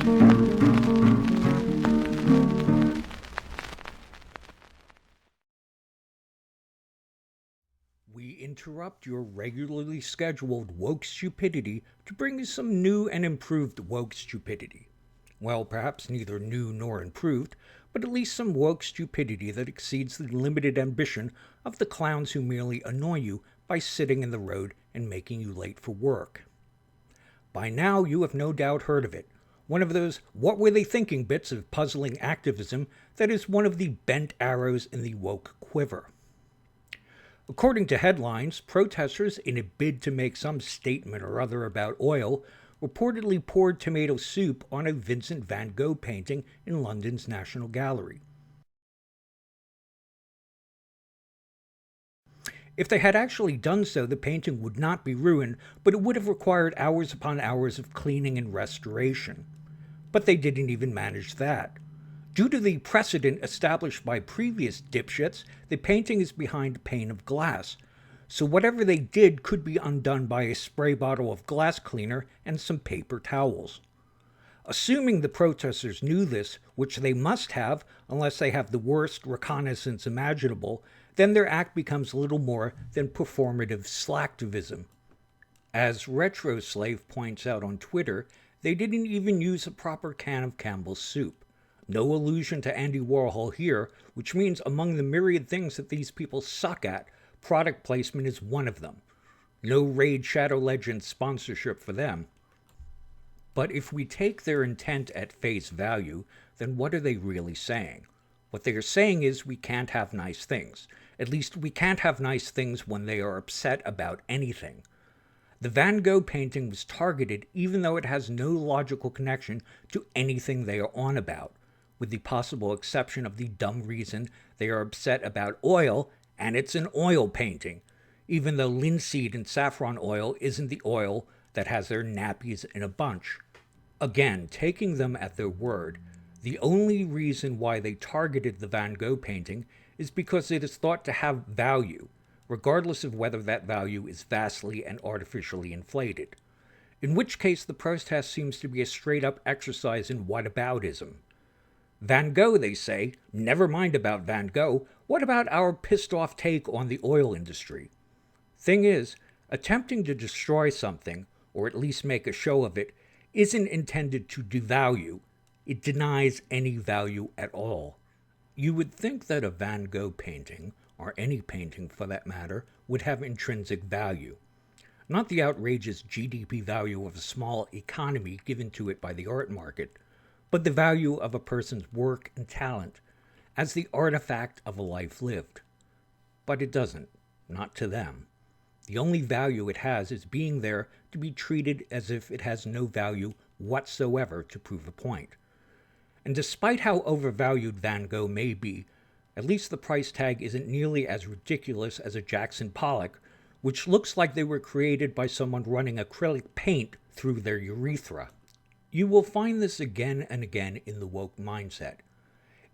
We interrupt your regularly scheduled woke stupidity to bring you some new and improved woke stupidity. Well, perhaps neither new nor improved, but at least some woke stupidity that exceeds the limited ambition of the clowns who merely annoy you by sitting in the road and making you late for work. By now, you have no doubt heard of it. One of those what were they thinking bits of puzzling activism that is one of the bent arrows in the woke quiver. According to headlines, protesters, in a bid to make some statement or other about oil, reportedly poured tomato soup on a Vincent van Gogh painting in London's National Gallery. If they had actually done so, the painting would not be ruined, but it would have required hours upon hours of cleaning and restoration. But they didn't even manage that. Due to the precedent established by previous dipshits, the painting is behind a pane of glass, so whatever they did could be undone by a spray bottle of glass cleaner and some paper towels. Assuming the protesters knew this, which they must have unless they have the worst reconnaissance imaginable, then their act becomes little more than performative slacktivism. As RetroSlave points out on Twitter, they didn't even use a proper can of Campbell's soup. No allusion to Andy Warhol here, which means among the myriad things that these people suck at, product placement is one of them. No Raid Shadow Legends sponsorship for them. But if we take their intent at face value, then what are they really saying? What they are saying is we can't have nice things. At least we can't have nice things when they are upset about anything. The Van Gogh painting was targeted even though it has no logical connection to anything they are on about, with the possible exception of the dumb reason they are upset about oil, and it's an oil painting, even though linseed and saffron oil isn't the oil that has their nappies in a bunch. Again, taking them at their word, the only reason why they targeted the Van Gogh painting is because it is thought to have value, regardless of whether that value is vastly and artificially inflated. In which case the protest seems to be a straight-up exercise in whataboutism. Van Gogh, they say, never mind about Van Gogh, what about our pissed-off take on the oil industry? Thing is, attempting to destroy something, or at least make a show of it, isn't intended to devalue. It denies any value at all. You would think that a Van Gogh painting, or any painting for that matter, would have intrinsic value. Not the outrageous GDP value of a small economy given to it by the art market, but the value of a person's work and talent as the artifact of a life lived. But it doesn't, not to them. The only value it has is being there to be treated as if it has no value whatsoever to prove a point. And despite how overvalued Van Gogh may be, at least the price tag isn't nearly as ridiculous as a Jackson Pollock, which looks like they were created by someone running acrylic paint through their urethra. You will find this again and again in the woke mindset.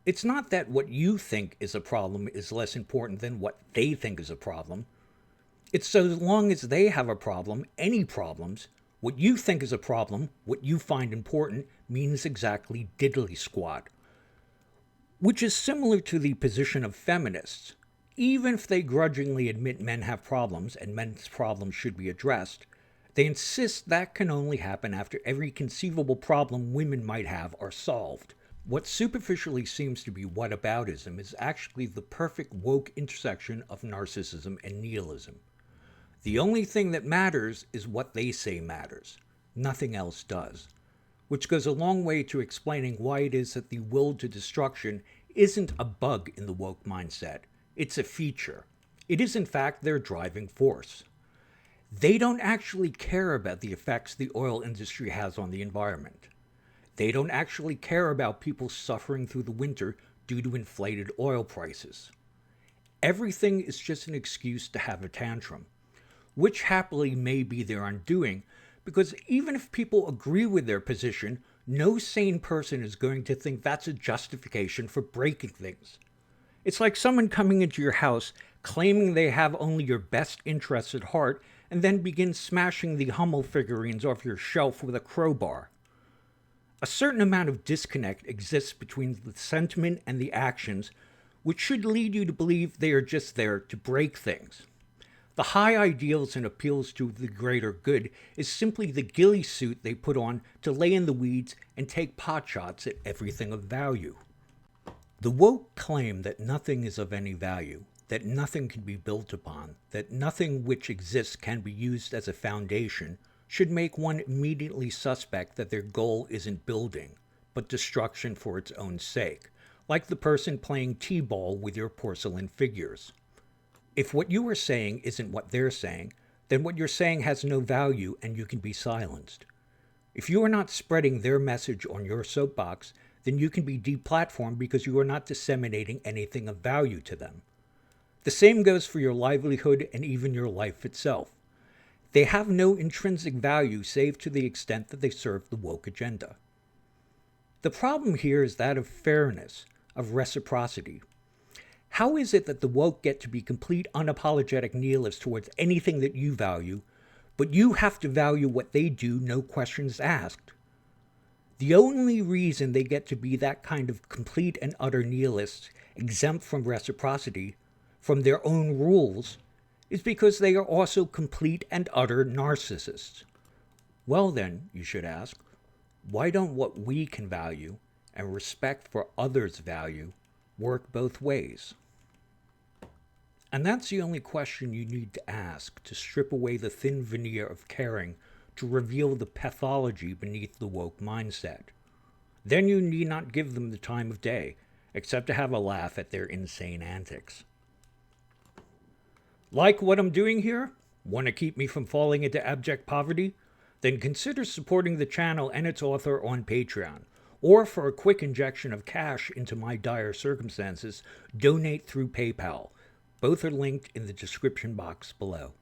It's not that what you think is a problem is less important than what they think is a problem. It's so long as they have a problem, any problems, what you think is a problem, what you find important, means exactly diddly squat. Which is similar to the position of feminists. Even if they grudgingly admit men have problems and men's problems should be addressed, they insist that can only happen after every conceivable problem women might have are solved. What superficially seems to be whataboutism is actually the perfect woke intersection of narcissism and nihilism. The only thing that matters is what they say matters. Nothing else does. Which goes a long way to explaining why it is that the will to destruction isn't a bug in the woke mindset. It's a feature. It is in fact their driving force. They don't actually care about the effects the oil industry has on the environment. They don't actually care about people suffering through the winter due to inflated oil prices. Everything is just an excuse to have a tantrum, which happily may be their undoing, because even if people agree with their position, no sane person is going to think that's a justification for breaking things. It's like someone coming into your house, claiming they have only your best interests at heart, and then begin smashing the Hummel figurines off your shelf with a crowbar. A certain amount of disconnect exists between the sentiment and the actions, which should lead you to believe they are just there to break things. The high ideals and appeals to the greater good is simply the ghillie suit they put on to lay in the weeds and take potshots at everything of value. The woke claim that nothing is of any value, that nothing can be built upon, that nothing which exists can be used as a foundation, should make one immediately suspect that their goal isn't building, but destruction for its own sake, like the person playing t-ball with your porcelain figures. If what you are saying isn't what they're saying, then what you're saying has no value and you can be silenced. If you are not spreading their message on your soapbox, then you can be deplatformed because you are not disseminating anything of value to them. The same goes for your livelihood and even your life itself. They have no intrinsic value save to the extent that they serve the woke agenda. The problem here is that of fairness, of reciprocity. How is it that the woke get to be complete unapologetic nihilists towards anything that you value, but you have to value what they do, no questions asked? The only reason they get to be that kind of complete and utter nihilists, exempt from reciprocity, from their own rules, is because they are also complete and utter narcissists. Well then, you should ask, why don't what we can value and respect for others' value work both ways? And that's the only question you need to ask to strip away the thin veneer of caring to reveal the pathology beneath the woke mindset. Then you need not give them the time of day, except to have a laugh at their insane antics. Like what I'm doing here? Want to keep me from falling into abject poverty? Then consider supporting the channel and its author on Patreon. Or for a quick injection of cash into my dire circumstances, donate through PayPal. Both are linked in the description box below.